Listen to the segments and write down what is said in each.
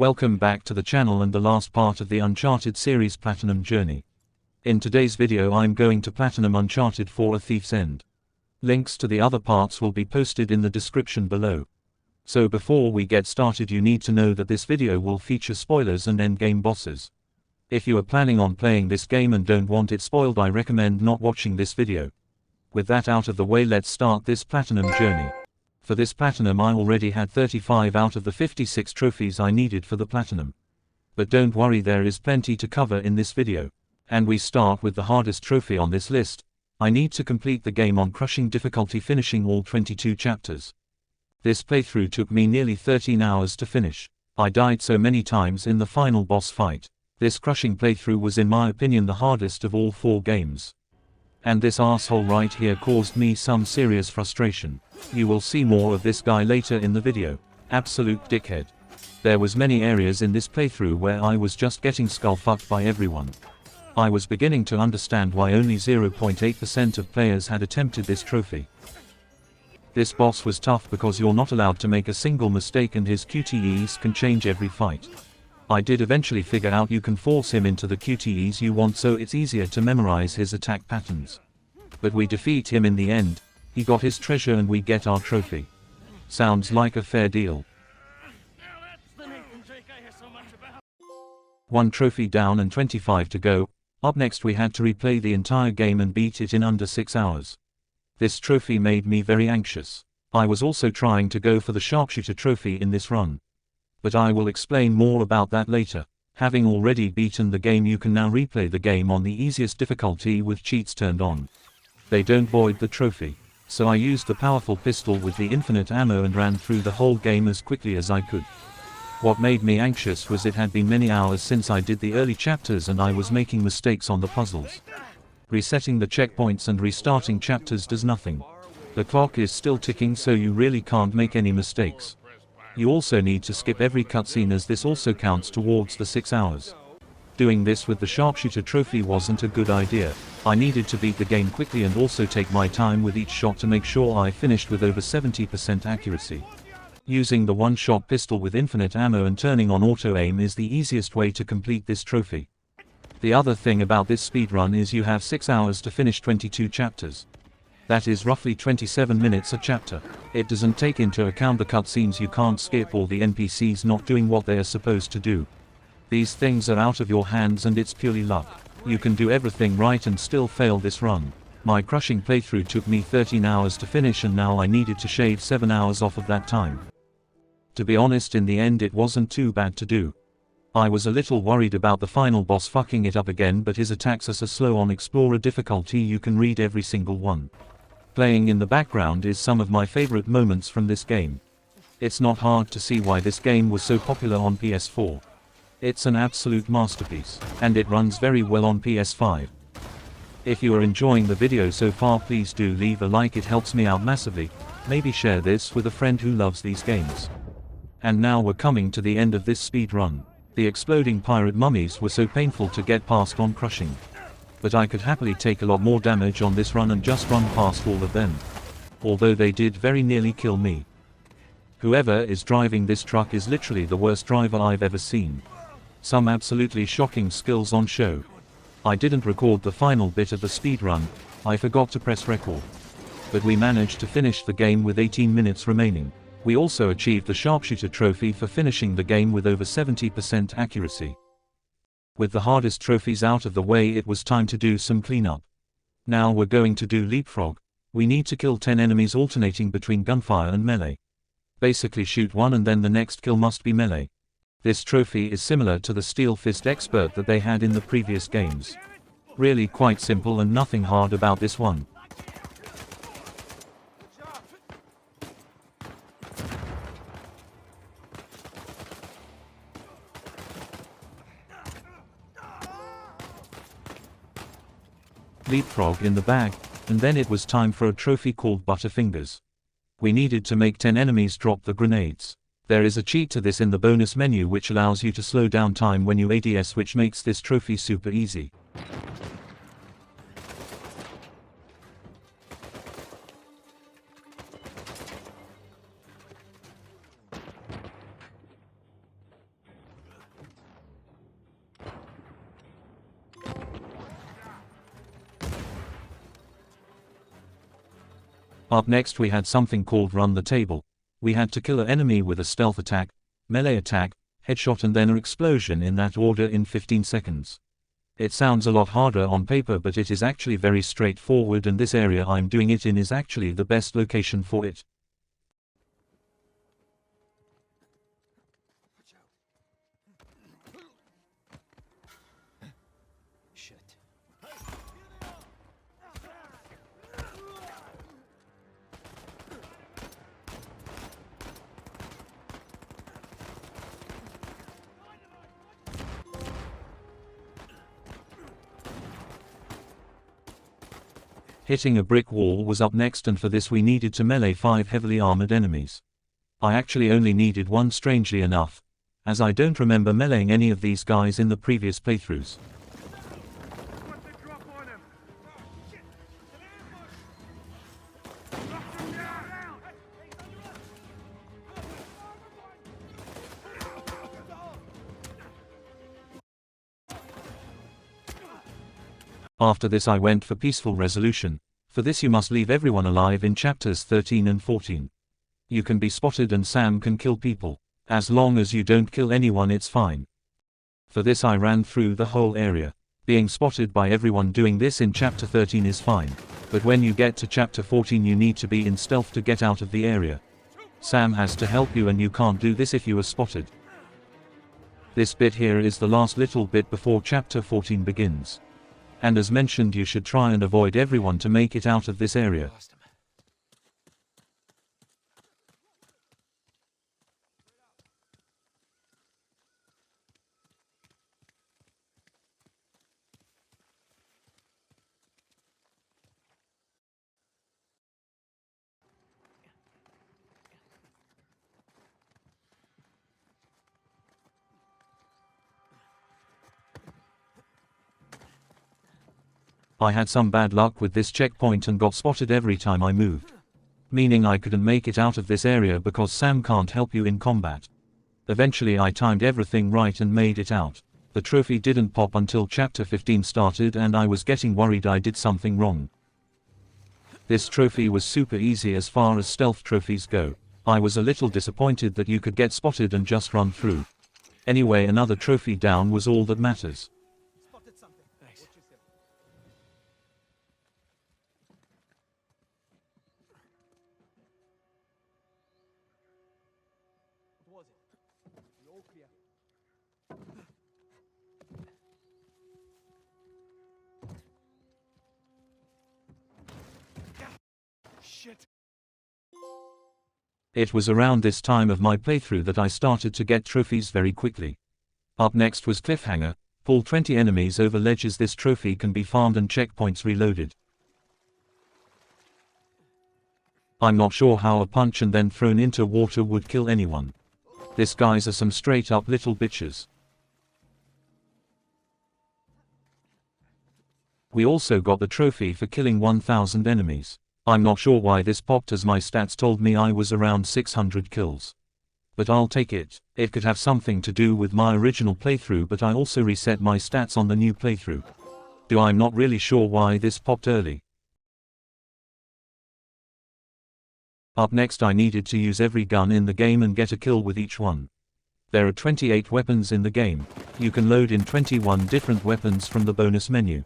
Welcome back to the channel and the last part of the Uncharted series Platinum Journey. In today's video I'm going to Platinum Uncharted for A Thief's End. Links to the other parts will be posted in the description below. So before we get started, you need to know that this video will feature spoilers and endgame bosses. If you are planning on playing this game and don't want it spoiled, I recommend not watching this video. With that out of the way, let's start this Platinum journey. For this Platinum I already had 35 out of the 56 trophies I needed for the Platinum. But don't worry, there is plenty to cover in this video. And we start with the hardest trophy on this list. I need to complete the game on crushing difficulty, finishing all 22 chapters. This playthrough took me nearly 13 hours to finish. I died so many times in the final boss fight. This crushing playthrough was in my opinion the hardest of all 4 games. And this asshole right here caused me some serious frustration. You will see more of this guy later in the video. Absolute dickhead. There was many areas in this playthrough where I was just getting skull fucked by everyone. I was beginning to understand why only 0.8% of players had attempted this trophy. This boss was tough because you're not allowed to make a single mistake and his QTEs can change every fight. I did eventually figure out you can force him into the QTEs you want, so it's easier to memorize his attack patterns. But we defeat him in the end. He got his treasure and we get our trophy. Sounds like a fair deal. One trophy down and 25 to go. Up next we had to replay the entire game and beat it in under 6 hours. This trophy made me very anxious. I was also trying to go for the sharpshooter trophy in this run. But I will explain more about that later. Having already beaten the game, you can now replay the game on the easiest difficulty with cheats turned on. They don't void the trophy. So I used the powerful pistol with the infinite ammo and ran through the whole game as quickly as I could. What made me anxious was it had been many hours since I did the early chapters and I was making mistakes on the puzzles. Resetting the checkpoints and restarting chapters does nothing. The clock is still ticking, so you really can't make any mistakes. You also need to skip every cutscene as this also counts towards the 6 hours. Doing this with the sharpshooter trophy wasn't a good idea. I needed to beat the game quickly and also take my time with each shot to make sure I finished with over 70% accuracy. Using the one-shot pistol with infinite ammo and turning on auto-aim is the easiest way to complete this trophy. The other thing about this speedrun is you have 6 hours to finish 22 chapters. That is roughly 27 minutes a chapter. It doesn't take into account the cutscenes you can't skip or the NPCs not doing what they are supposed to do. These things are out of your hands and it's purely luck. You can do everything right and still fail this run. My crushing playthrough took me 13 hours to finish and now I needed to shave 7 hours off of that time. To be honest, in the end it wasn't too bad to do. I was a little worried about the final boss fucking it up again, but his attacks are so slow on Explorer difficulty you can read every single one. Playing in the background is some of my favorite moments from this game. It's not hard to see why this game was so popular on PS4. It's an absolute masterpiece, and it runs very well on PS5. If you are enjoying the video so far, please do leave a like, it helps me out massively. Maybe share this with a friend who loves these games. And now we're coming to the end of this speed run. The exploding pirate mummies were so painful to get past on crushing. But I could happily take a lot more damage on this run and just run past all of them. Although they did very nearly kill me. Whoever is driving this truck is literally the worst driver I've ever seen. Some absolutely shocking skills on show. I didn't record the final bit of the speedrun. I forgot to press record. But we managed to finish the game with 18 minutes remaining. We also achieved the sharpshooter trophy for finishing the game with over 70% accuracy. With the hardest trophies out of the way, it was time to do some cleanup. Now we're going to do leapfrog. We need to kill 10 enemies alternating between gunfire and melee. Basically shoot one and then the next kill must be melee. This trophy is similar to the Steel Fist Expert that they had in the previous games. Really quite simple and nothing hard about this one. Leapfrog in the bag, and then it was time for a trophy called Butterfingers. We needed to make 10 enemies drop the grenades. There is a cheat to this in the bonus menu which allows you to slow down time when you ADS, which makes this trophy super easy. Up next we had something called Run the Table. We had to kill an enemy with a stealth attack, melee attack, headshot and then an explosion in that order in 15 seconds. It sounds a lot harder on paper, but it is actually very straightforward, and this area I'm doing it in is actually the best location for it. Hitting a brick wall was up next, and for this we needed to melee 5 heavily armored enemies. I actually only needed one, strangely enough, as I don't remember meleeing any of these guys in the previous playthroughs. After this I went for peaceful resolution. For this you must leave everyone alive in chapters 13 and 14. You can be spotted and Sam can kill people. As long as you don't kill anyone it's fine. For this I ran through the whole area. Being spotted by everyone doing this in chapter 13 is fine. But when you get to chapter 14 you need to be in stealth to get out of the area. Sam has to help you and you can't do this if you are spotted. This bit here is the last little bit before chapter 14 begins. And as mentioned, you should try and avoid everyone to make it out of this area. I had some bad luck with this checkpoint and got spotted every time I moved. Meaning I couldn't make it out of this area because Sam can't help you in combat. Eventually I timed everything right and made it out. The trophy didn't pop until chapter 15 started and I was getting worried I did something wrong. This trophy was super easy as far as stealth trophies go. I was a little disappointed that you could get spotted and just run through. Anyway, another trophy down was all that matters. Shit. It was around this time of my playthrough that I started to get trophies very quickly. Up next was Cliffhanger. Pull 20 enemies over ledges. This trophy can be farmed and checkpoints reloaded. I'm not sure how a punch and then thrown into water would kill anyone. These guys are some straight up little bitches. We also got the trophy for killing 1000 enemies. I'm not sure why this popped, as my stats told me I was around 600 kills. But I'll take it. It could have something to do with my original playthrough, but I also reset my stats on the new playthrough. I'm not really sure why this popped early. Up next I needed to use every gun in the game and get a kill with each one. There are 28 weapons in the game. You can load in 21 different weapons from the bonus menu.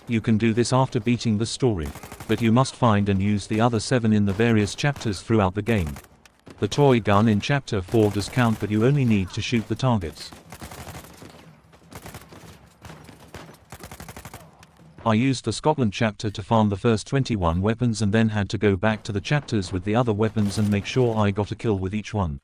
You can do this after beating the story, but you must find and use the other 7 in the various chapters throughout the game. The toy gun in chapter 4 does count, but you only need to shoot the targets. I used the Scotland chapter to farm the first 21 weapons and then had to go back to the chapters with the other weapons and make sure I got a kill with each one.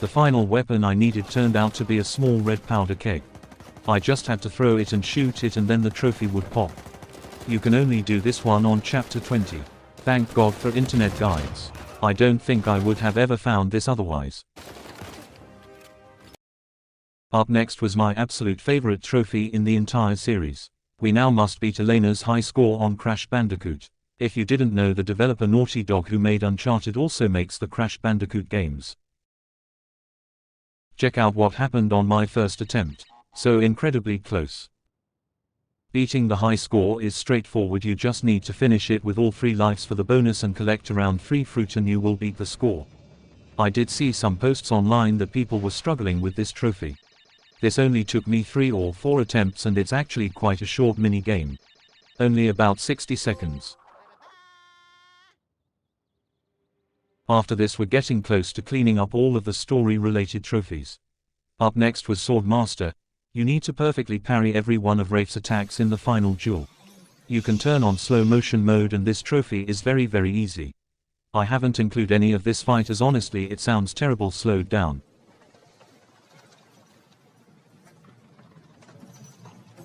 The final weapon I needed turned out to be a small red powder keg. I just had to throw it and shoot it and then the trophy would pop. You can only do this one on chapter 20. Thank God for internet guides. I don't think I would have ever found this otherwise. Up next was my absolute favorite trophy in the entire series. We now must beat Elena's high score on Crash Bandicoot. If you didn't know, the developer Naughty Dog who made Uncharted also makes the Crash Bandicoot games. Check out what happened on my first attempt. So incredibly close. Beating the high score is straightforward, you just need to finish it with all 3 lives for the bonus and collect around 3 fruit and you will beat the score. I did see some posts online that people were struggling with this trophy. This only took me 3 or 4 attempts and it's actually quite a short mini game. Only about 60 seconds. After this we're getting close to cleaning up all of the story-related trophies. Up next was Sword Master. You need to perfectly parry every one of Rafe's attacks in the final duel. You can turn on slow motion mode and this trophy is very easy. I haven't included any of this fight as honestly it sounds terrible slowed down.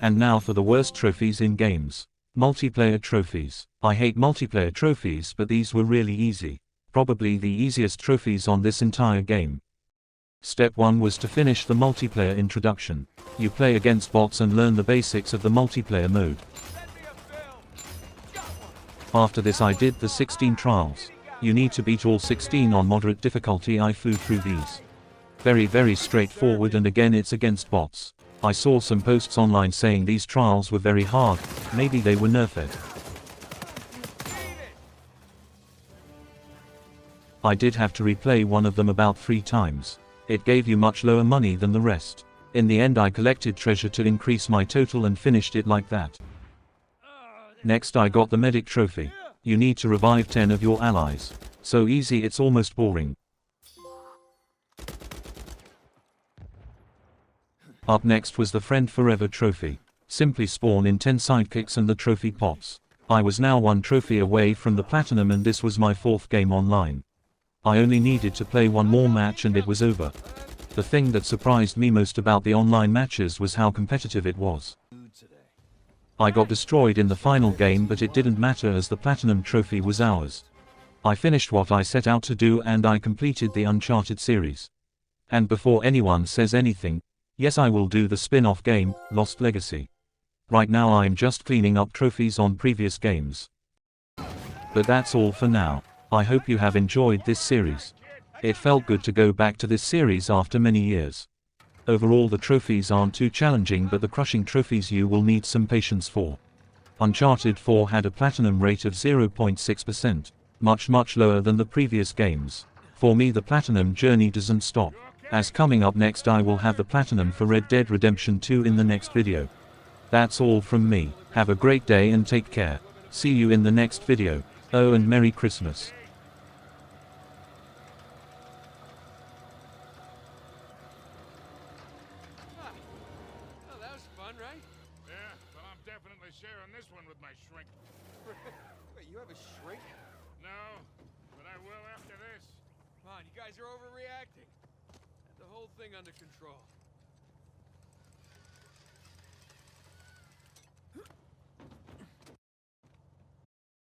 And now for the worst trophies in games. Multiplayer trophies. I hate multiplayer trophies, but these were really easy. Probably the easiest trophies on this entire game. Step 1 was to finish the multiplayer introduction. You play against bots and learn the basics of the multiplayer mode. After this I did the 16 trials. You need to beat all 16 on moderate difficulty. I flew through these. Very straightforward, and again it's against bots. I saw some posts online saying these trials were very hard, maybe they were nerfed. I did have to replay one of them about 3 times. It gave you much lower money than the rest. In the end I collected treasure to increase my total and finished it like that. Next I got the medic trophy. You need to revive 10 of your allies. So easy it's almost boring. Up next was the Friend Forever trophy. Simply spawn in 10 sidekicks and the trophy pops. I was now 1 trophy away from the platinum and this was my 4th game online. I only needed to play 1 more match and it was over. The thing that surprised me most about the online matches was how competitive it was. I got destroyed in the final game, but it didn't matter as the platinum trophy was ours. I finished what I set out to do and I completed the Uncharted series. And before anyone says anything, yes, I will do the spin-off game, Lost Legacy. Right now I'm just cleaning up trophies on previous games. But that's all for now. I hope you have enjoyed this series. It felt good to go back to this series after many years. Overall the trophies aren't too challenging, but the crushing trophies you will need some patience for. Uncharted 4 had a platinum rate of 0.6%, much lower than the previous games. For me the platinum journey doesn't stop. As coming up next I will have the platinum for Red Dead Redemption 2 in the next video. That's all from me. Have a great day and take care. See you in the next video. Oh, and Merry Christmas. Right? Yeah, but I'm definitely sharing this one with my shrink. Wait, you have a shrink? No, but I will after this. Come on, you guys are overreacting. Get the whole thing under control.